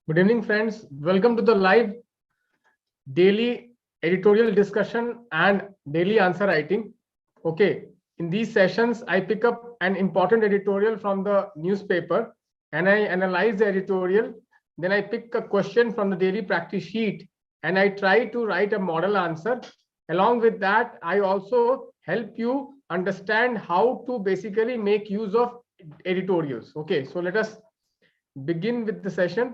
Good evening, friends. Welcome to the live daily editorial discussion and daily answer writing. Okay, in these sessions, I pick up an important editorial from the newspaper and I analyze the editorial. Then I pick a question from the daily practice sheet and I try to write a model answer. Along with that, I also help you understand how to basically make use of editorials. Okay, so let us begin with the session.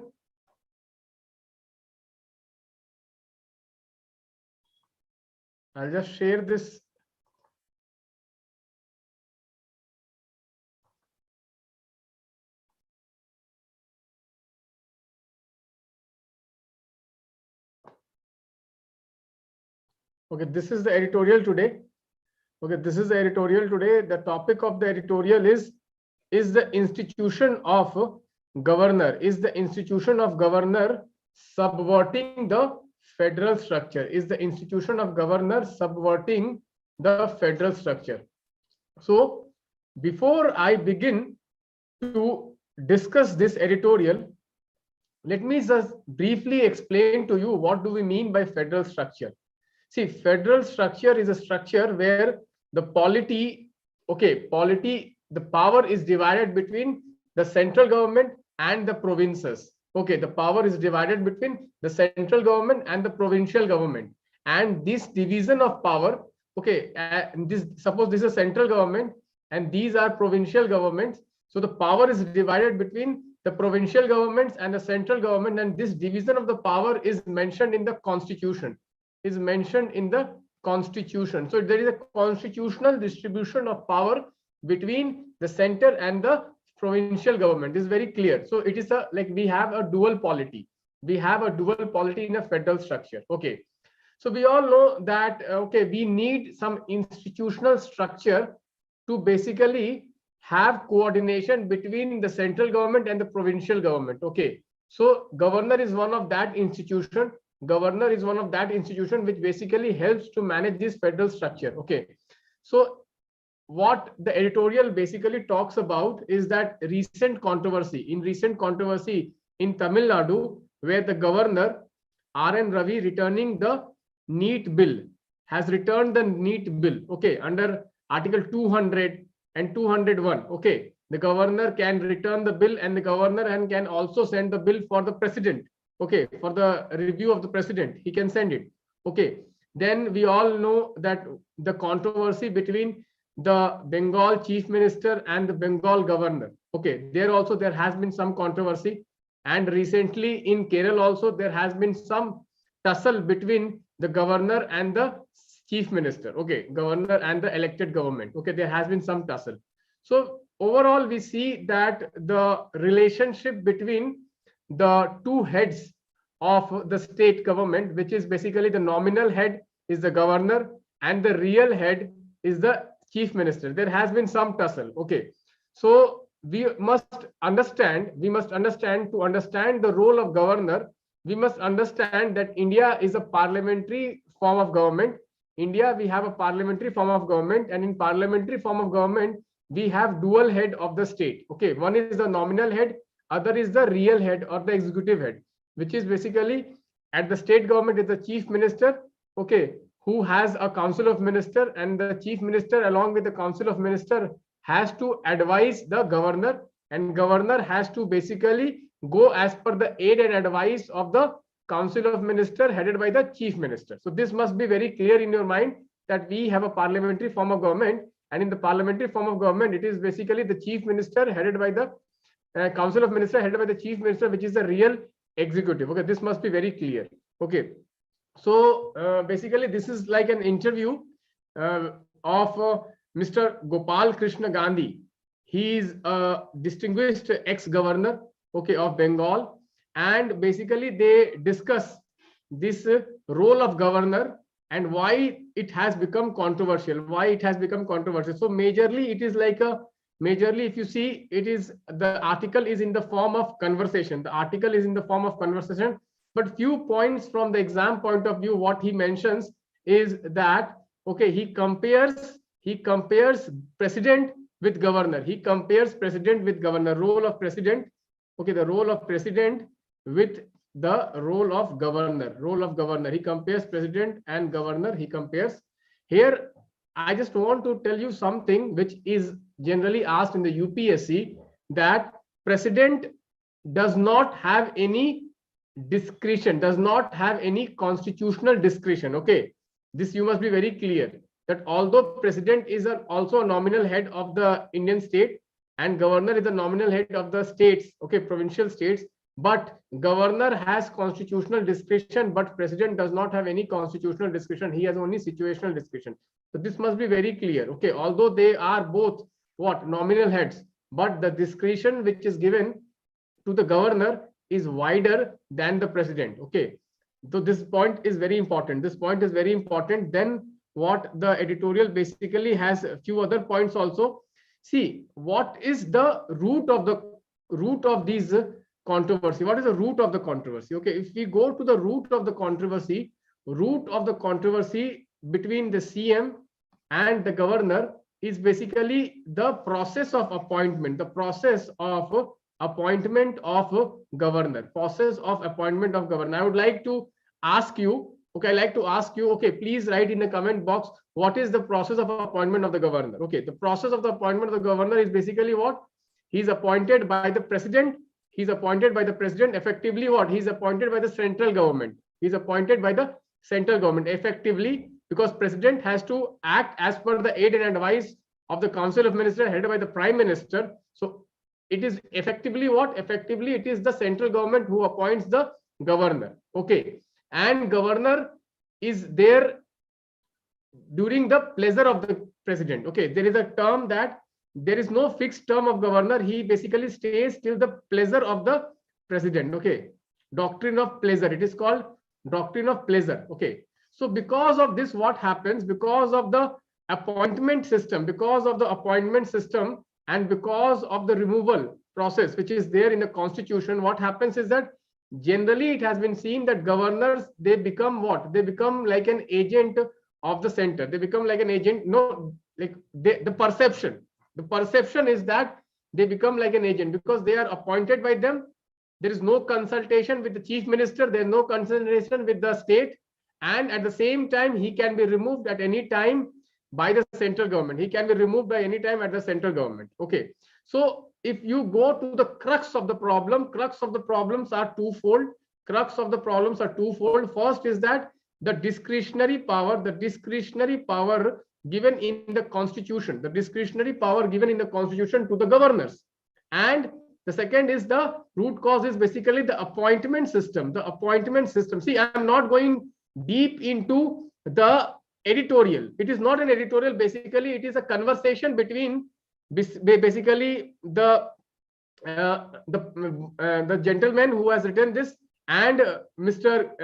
I'll just share this. Okay, this is the editorial today. Okay, this is the editorial today. The topic of the editorial is the institution of governor. Is the institution of governor subverting the federal structure? Is the institution of governor subverting the federal structure? So, before I begin to discuss this editorial, let me just briefly explain to you what do we mean by federal structure. See, federal structure is a structure where the polity, the power is divided between the central government and the provinces. Okay, the power is divided between the central government and the provincial government. And this division of power, suppose this is central government and these are provincial governments. So the power is divided between the provincial governments and the central government, and this division of the power is mentioned in the constitution. So there is a constitutional distribution of power between the center and the provincial government. This is very clear. So it is we have a dual polity. We have a dual polity in a federal structure. Okay. So we all know that we need some institutional structure to basically have coordination between the central government and the provincial government. Okay. So governor is one of that institution. Governor is one of that institution which basically helps to manage this federal structure. Okay, so what the editorial basically talks about is that recent controversy in Tamil Nadu, where the governor R.N. Ravi returning the NEET bill has returned the NEET bill. Okay, under Article 200 and 201. Okay, the governor can return the bill and the governor can also send the bill for the president. Okay, for the review of the president, he can send it. Okay, then we all know that the controversy between the Bengal chief minister and the Bengal governor. Okay, there has been some controversy, and recently in Kerala also there has been some tussle between the governor and the chief minister. Okay, governor and the elected government. Okay, there has been some tussle. So overall, we see that the relationship between the two heads of the state government, which is basically the nominal head is the governor and the real head is the chief minister. There has been some tussle. Okay, so we must understand to understand the role of governor. We must understand that India is a parliamentary form of government. India, we have a parliamentary form of government, and in parliamentary form of government, we have dual head of the state. Okay, one is the nominal head, other is the real head or the executive head, which is basically at the state government is the chief minister, okay, who has a council of minister, and the chief minister along with the council of minister has to advise the governor, and governor has to basically go as per the aid and advice of the council of minister headed by the chief minister. So this must be very clear in your mind that we have a parliamentary form of government, and in the parliamentary form of government, it is basically the chief minister headed by the council of minister headed by the chief minister, which is the real executive. Okay, this must be very clear. Okay, so basically this is like an interview of Mr. Gopal Krishna Gandhi. He is a distinguished ex-governor, okay, of Bengal, and basically they discuss this role of governor and why it has become controversial. So majorly it is like a if you see, it is the article is in the form of conversation. But few points from the exam point of view, what he mentions is that okay, he compares president with governor. Role of president. Okay, the role of president with the role of governor. Role of governor. He compares president and governor. He compares here. I just want to tell you something which is generally asked in the UPSC, that president does not have any discretion, does not have any constitutional discretion. Okay, this you must be very clear, that although president is also a nominal head of the Indian state and governor is the nominal head of the states, okay, provincial states, but governor has constitutional discretion, but president does not have any constitutional discretion. He has only situational discretion. So this must be very clear. Okay, although they are both what, nominal heads, but the discretion which is given to the governor is wider than the president. Okay, so this point is very important. This point is very important. Then what the editorial basically has a few other points also. See, what is the root of these controversy? What is the root of the controversy? Okay, if we go to the root of the controversy between the CM and the governor is basically the process of appointment, the process of appointment of governor, process of appointment of governor. I would like to ask you, okay, please write in the comment box, what is the process of appointment of the governor? Okay, the process of the appointment of the governor is basically what? He's appointed by the president. He's appointed by the president. Effectively what? He's appointed by the central government. He's appointed by the central government effectively, because president has to act as per the aid and advice of the Council of Ministers headed by the Prime Minister. So it is effectively what? Effectively, it is the central government who appoints the governor. Okay, and governor is there during the pleasure of the president. Okay, there is a term that there is no fixed term of governor. He basically stays till the pleasure of the president. Okay, doctrine of pleasure. It is called doctrine of pleasure. Okay, so because of this, what happens? Because of the appointment system, and because of the removal process which is there in the constitution, what happens is that generally it has been seen that governors, they become what? They become like an agent of the center. They become like an agent. No, like the perception is that they become like an agent because they are appointed by them. There is no consultation with the chief minister. There is no consultation with the state. And at the same time, he can be removed at any time by the central government. He can be removed by any time at the central government. Okay. So if you go to the crux of the problem, crux of the problems are twofold. First is that the discretionary power given in the constitution, to the governors. And the second is the root cause is basically the appointment system. See, I'm not going deep into the editorial. It is not an editorial. Basically, it is a conversation between basically the gentleman who has written this and Mr.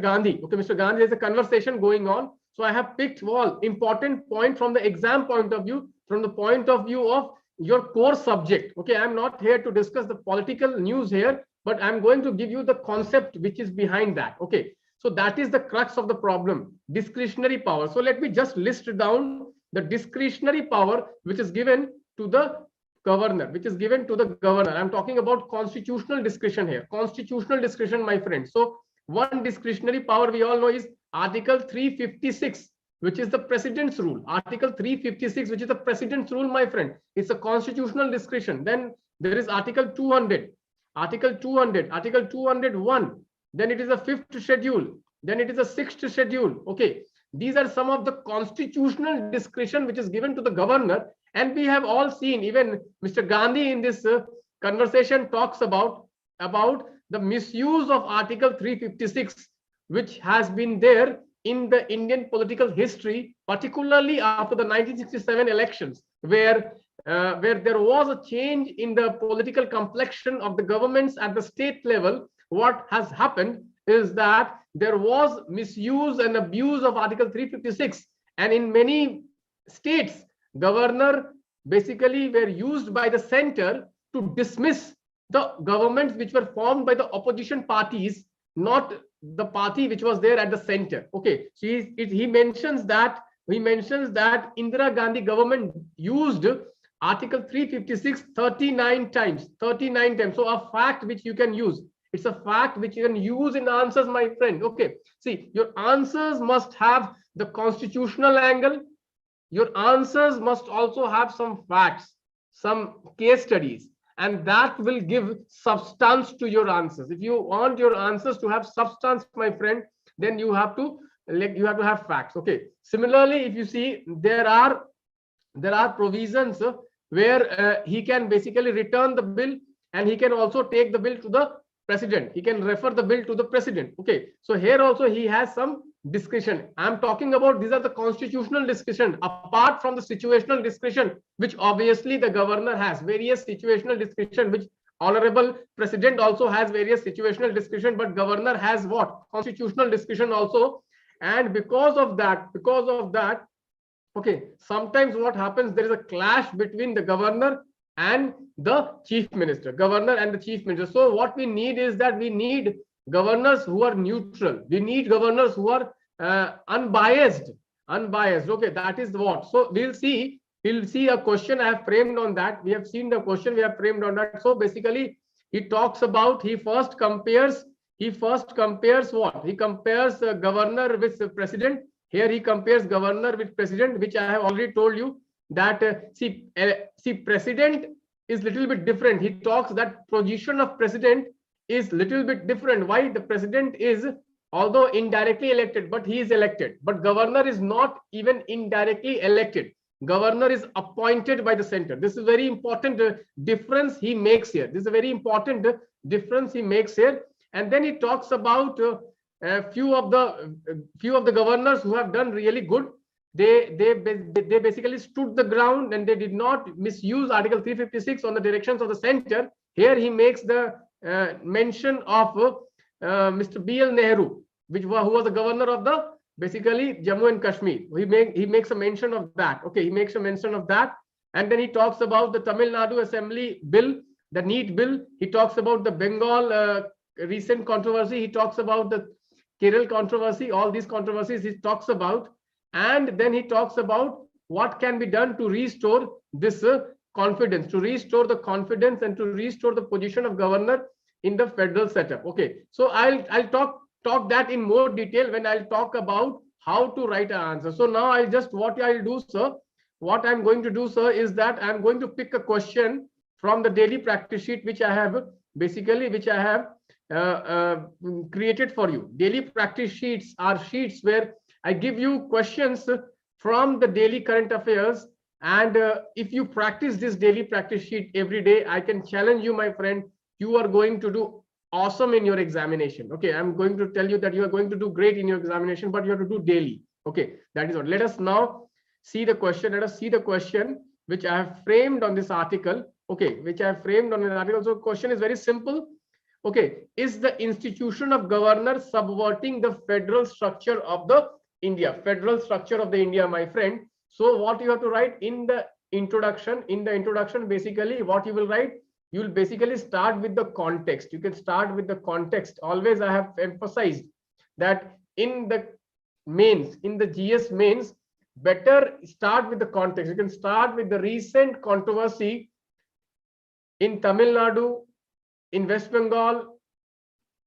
Gandhi. Okay, Mr. Gandhi, there's a conversation going on. So I have picked all important point from the exam point of view, from the point of view of your core subject. Okay, I'm not here to discuss the political news here, but I'm going to give you the concept which is behind that. Okay, so that is the crux of the problem, discretionary power. So let me just list down the discretionary power which is given to the governor, I'm talking about constitutional discretion here. Constitutional discretion, my friend. So one discretionary power we all know is Article 356, which is the president's rule. Article 356, which is the president's rule, my friend. It's a constitutional discretion. Then there is Article 200, Article 201. Then it is a 5th schedule. Then it is a 6th schedule. Okay. These are some of the constitutional discretion which is given to the governor. And we have all seen, even Mr. Gandhi in this conversation talks about the misuse of Article 356, which has been there in the Indian political history, particularly after the 1967 elections, where there was a change in the political complexion of the governments at the state level. What has happened is that there was misuse and abuse of Article 356, and in many states, governor basically were used by the center to dismiss the governments which were formed by the opposition parties, not the party which was there at the center. Okay, so he mentions that Indira Gandhi government used Article 356 39 times. So a fact which you can use. It's a fact which you can use in answers, my friend. Okay, see, your answers must have the constitutional angle. Your answers must also have some facts, some case studies, and that will give substance to your answers. If you want your answers to have substance, my friend, then you have to have facts. Okay, similarly, if you see, there are provisions where he can basically return the bill, and he can also take the bill to the president. He can refer the bill to the president. Okay, so here also he has some discretion. I'm talking about, these are the constitutional discretion apart from the situational discretion, which obviously the governor has various situational discretion, which honorable president also has various situational discretion, but governor has what? Constitutional discretion also. And because of that, okay, sometimes what happens, there is a clash between the governor and the chief minister, governor and the chief minister. So what we need is that we need governors who are neutral. We need governors who are unbiased. Okay, that is what. So we'll see a question I have framed on that. We have seen the question we have framed on that. So basically, he talks about, he first compares what? He compares governor with president. Here he compares governor with president, which I have already told you that see, president is little bit different. He talks that position of president is little bit different. Why? The president is although indirectly elected, but he is elected. But governor is not even indirectly elected. Governor is appointed by the center. This is very important difference he makes here. This is a very important difference he makes here. And then he talks about a few of the governors who have done really good. They basically stood the ground and they did not misuse Article 356 on the directions of the center. Here he makes the mention of Mr. B.L. Nehru, who was the governor of the basically Jammu and Kashmir. He makes a mention of that. Okay, he makes a mention of that. And then he talks about the Tamil Nadu Assembly bill, the NEET bill. He talks about the Bengal recent controversy. He talks about the Kerala controversy. All these controversies he talks about. And then he talks about what can be done to restore this confidence, and to restore the position of governor in the federal setup. Okay, so I'll talk that in more detail when I'll talk about how to write an answer. So now what I'm going to do, sir, is that I'm going to pick a question from the daily practice sheet, which I have created for you. Daily practice sheets are sheets where I give you questions from the daily current affairs, and if you practice this daily practice sheet every day, I can challenge you, my friend, you are going to do awesome in your examination. Okay, I'm going to tell you that you are going to do great in your examination, but you have to do daily. Okay, that is what. Let us now see the question. Let us see the question which I have framed on this article. Okay, which I have framed on an article. So question is very simple. Okay, is the institution of governor subverting the federal structure of the India? Federal structure of the India, my friend. So what you have to write in the introduction, basically what you will write, you will basically start with the context. You can start with the context. Always I have emphasized that in the mains, in the GS mains, better start with the context. You can start with the recent controversy in Tamil Nadu, in West Bengal,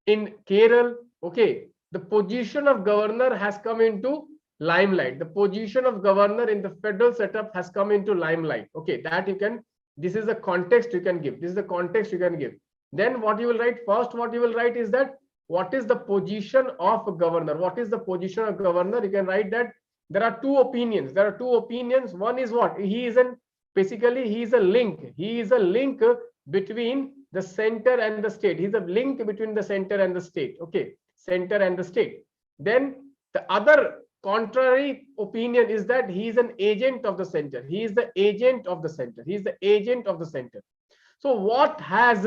in Kerala. Okay, the position of governor has come into limelight. The position of governor in the federal setup has come into limelight. Okay, that you can, this is the context you can give. This is the context you can give. Then what you will write, first what you will write is that what is the position of a governor? What is the position of governor? You can write that there are two opinions. There are two opinions. One is what? He is a link. He is a link between the center and the state. He's a link between the center and the state. Okay, center and the state. Then the other contrary opinion is that he is an agent of the center. He is the agent of the center. He is the agent of the center. So what has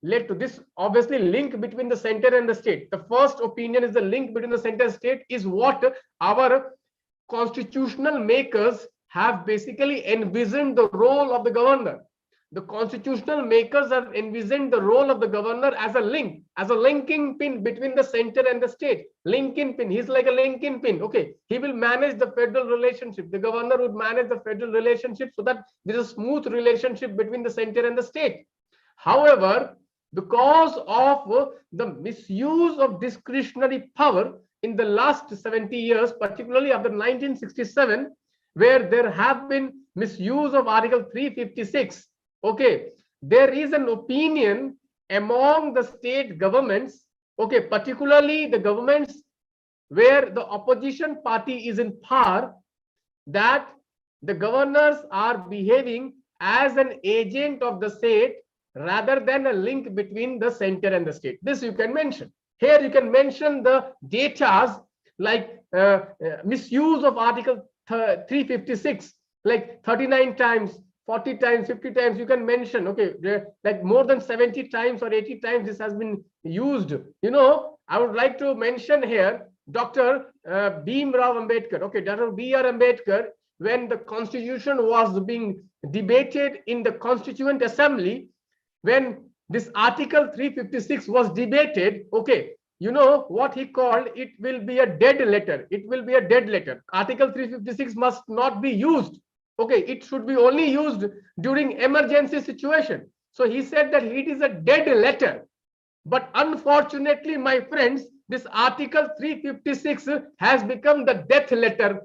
led to this? Obviously, link between the center and the state. The first opinion is the link between the center and state is what our constitutional makers have basically envisioned the role of the governor. The constitutional makers have envisioned the role of the governor as a link, as a linking pin between the center and the state. Linking pin. He's like a linking pin. Okay. He will manage the federal relationship. The governor would manage the federal relationship so that there is a smooth relationship between the center and the state. However, because of the misuse of discretionary power in the last 70 years, particularly after 1967, where there have been misuse of Article 356. Okay, there is an opinion among the state governments, okay, particularly the governments where the opposition party is in power, that the governors are behaving as an agent of the state rather than a link between the center and the state. This you can mention. Here you can mention the datas like misuse of Article 356, like 39 times, 40 times, 50 times. You can mention, okay, like more than 70 times or 80 times this has been used. You know, I would like to mention here Dr. Bhim Rao Ambedkar. Okay, Dr. B.R. Ambedkar, when the constitution was being debated in the Constituent Assembly, when this Article 356 was debated, okay, you know what he called? It will be a dead letter. It will be a dead letter. Article 356 must not be used. Okay, it should be only used during emergency situation. So he said that it is a dead letter. But unfortunately, my friends, this Article 356 has become the death letter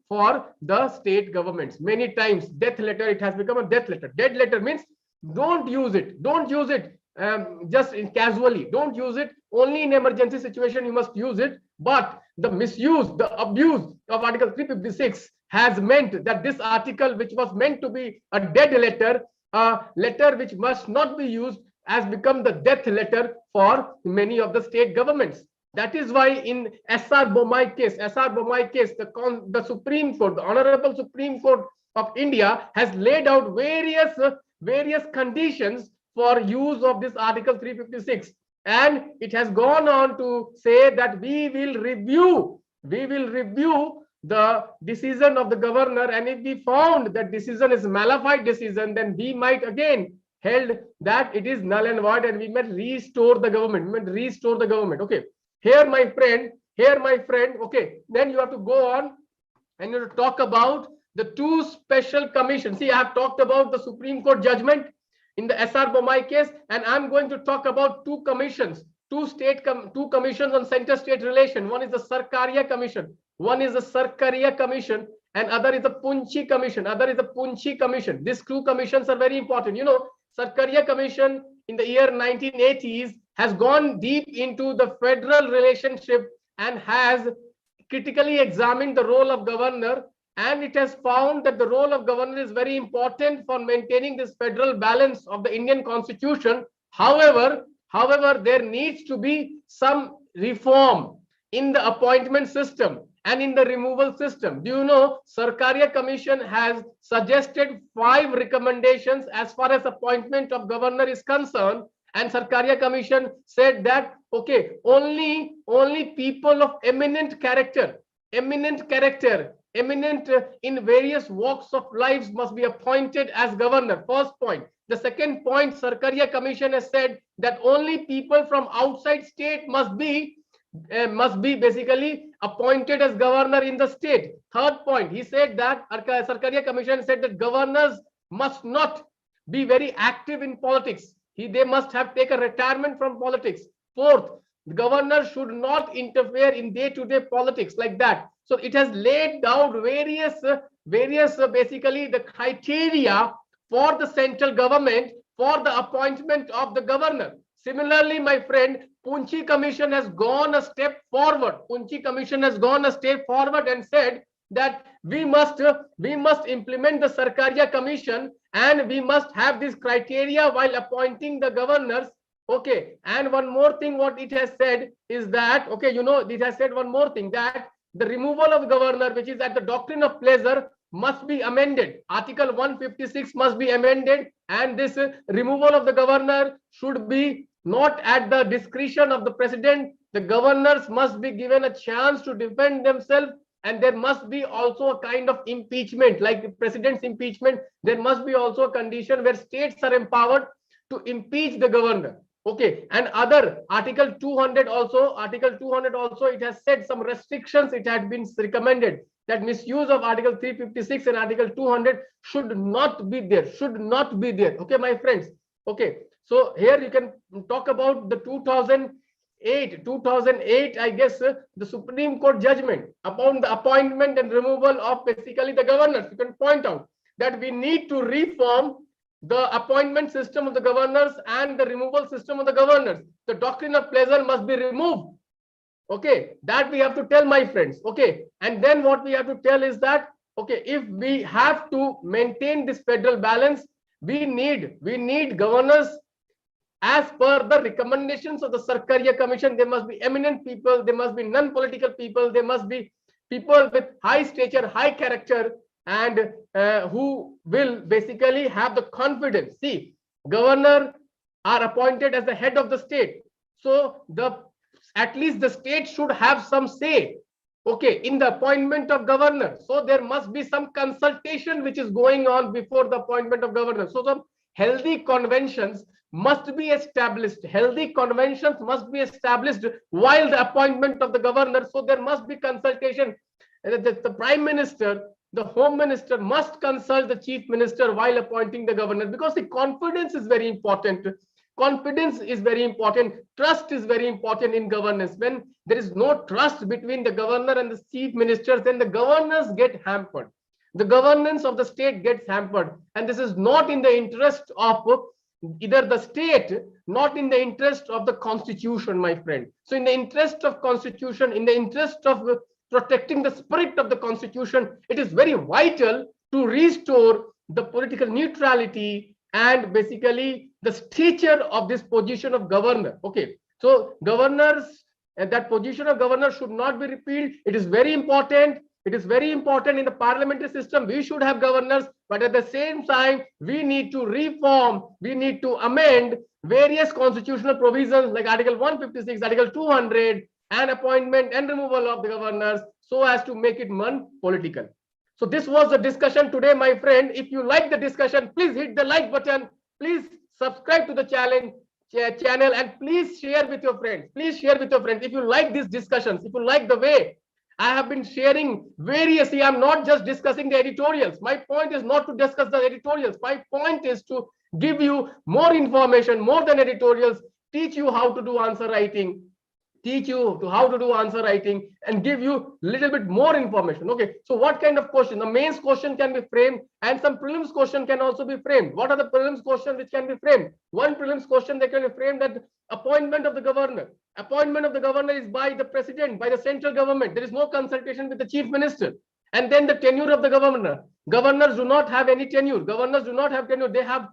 for the state governments. Many times, death letter, it has become a death letter. Dead letter means don't use it. Don't use it just casually. Don't use it. Only in emergency situation you must use it. But the misuse, the abuse of Article 356 has meant that this article, which was meant to be a dead letter, a letter which must not be used, has become the death letter for many of the state governments. That is why in S.R. Bommai case, the Supreme Court, the Honorable Supreme Court of India has laid out various conditions for use of this Article 356. And it has gone on to say that we will review the decision of the governor, and if we found that decision is malified decision, then we might again held that it is null and void, and we might restore the government. Okay, here my friend, okay, then you have to go on and you have to talk about the two special commissions. See, I have talked about the Supreme Court judgment in the S.R. Bommai case, and I'm going to talk about two commissions, two commissions on center-state relation. One is the Sarkaria Commission, and other is the Punchi Commission. These two commissions are very important. You know, Sarkaria Commission in the year 1980s has gone deep into the federal relationship and has critically examined the role of governor, and it has found that the role of governor is very important for maintaining this federal balance of the Indian Constitution. However, there needs to be some reform in the appointment system and in the removal system. Do you know, Sarkaria Commission has suggested 5 recommendations as far as appointment of governor is concerned, and Sarkaria Commission said that, okay, only people of eminent character, eminent in various walks of life must be appointed as governor. First point. The second point, Sarkaria Commission has said that only people from outside state must be basically appointed as governor in the state. Third point, he said that Sarkaria Commission said that governors must not be very active in politics. They must have taken retirement from politics. Fourth, the governor should not interfere in day-to-day politics like that. So it has laid down various basically the criteria for the central government for the appointment of the governor. Similarly, my friend, Punchi Commission has gone a step forward. And said that we must implement the Sarkaria Commission, and we must have this criteria while appointing the governors. Okay, and one more thing, what it has said is that, okay, you know, it has said one more thing, that the removal of governor, which is at the doctrine of pleasure, must be amended. Article 156 must be amended, and this removal of the governor should be not at the discretion of the president. The governors must be given a chance to defend themselves, and there must be also a kind of impeachment, like the president's impeachment. There must be also a condition where states are empowered to impeach the governor. Okay, and other Article 200 also, it has said some restrictions. It had been recommended that misuse of Article 356 and Article 200 should not be there. Okay, my friends. Okay, So here you can talk about the 2008, I guess, the Supreme Court judgment upon the appointment and removal of basically the governors. You can point out that we need to reform the appointment system of the governors and the removal system of the governors. The doctrine of pleasure must be removed. Okay, that we have to tell, my friends. Okay, and then what we have to tell is that, okay, if we have to maintain this federal balance, we need governors as per the recommendations of the Sarkaria Commission. There must be eminent people, there must be non-political people, there must be people with high stature, high character, and who will basically have the confidence. See, governors are appointed as the head of the state, so at least the state should have some say, okay, in the appointment of governor. So there must be some consultation which is going on before the appointment of governor. So some healthy conventions must be established. Healthy conventions must be established while the appointment of the governor. So there must be consultation. The prime minister, the home minister must consult the chief minister while appointing the governor, because the confidence is very important. Confidence is very important. Trust is very important in governance. When there is no trust between the governor and the chief ministers, then the governors get hampered. The governance of the state gets hampered. And this is not in the interest of either the state, not in the interest of the constitution, my friend. So in the interest of constitution, in the interest of protecting the spirit of the constitution, it is very vital to restore the political neutrality and basically the stature of this position of governor. Okay, so governors, that position of governor should not be repealed. It is very important. It is very important in the parliamentary system. We should have governors, but at the same time, we need to reform, we need to amend various constitutional provisions like Article 156, Article 200, and appointment and removal of the governors, so as to make it non-political. So this was the discussion today, my friend. If you like the discussion, please hit the like button. Please subscribe to the channel, and please share with your friends. Please share with your friends. If you like these discussions, if you like the way I have been sharing various, I am not just discussing the editorials. My point is not to discuss the editorials. My point is to give you more information, more than editorials, teach you how to do answer writing, and give you little bit more information. Okay, so what kind of question? The mains question can be framed, and some prelims question can also be framed. What are the prelims questions which can be framed? One prelims question that can be framed that appointment of the governor. Appointment of the governor is by the president, by the central government. There is no consultation with the chief minister. And then the tenure of the governor. Governors do not have any tenure. Governors do not have tenure. They have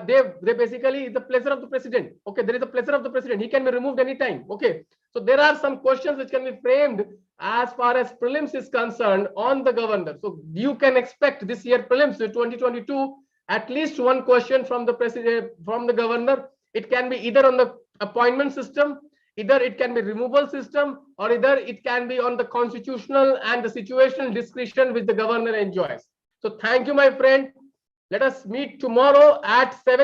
they basically the pleasure of the president. Okay, there is a pleasure of the president. He can be removed anytime. Okay, so there are some questions which can be framed as far as prelims is concerned on the governor. So you can expect this year prelims 2022 at least one question from the president, from the governor. It can be either on the appointment system, either it can be removal system, or either it can be on the constitutional and the situational discretion which the governor enjoys. So thank you, my friend. Let us meet tomorrow at 7.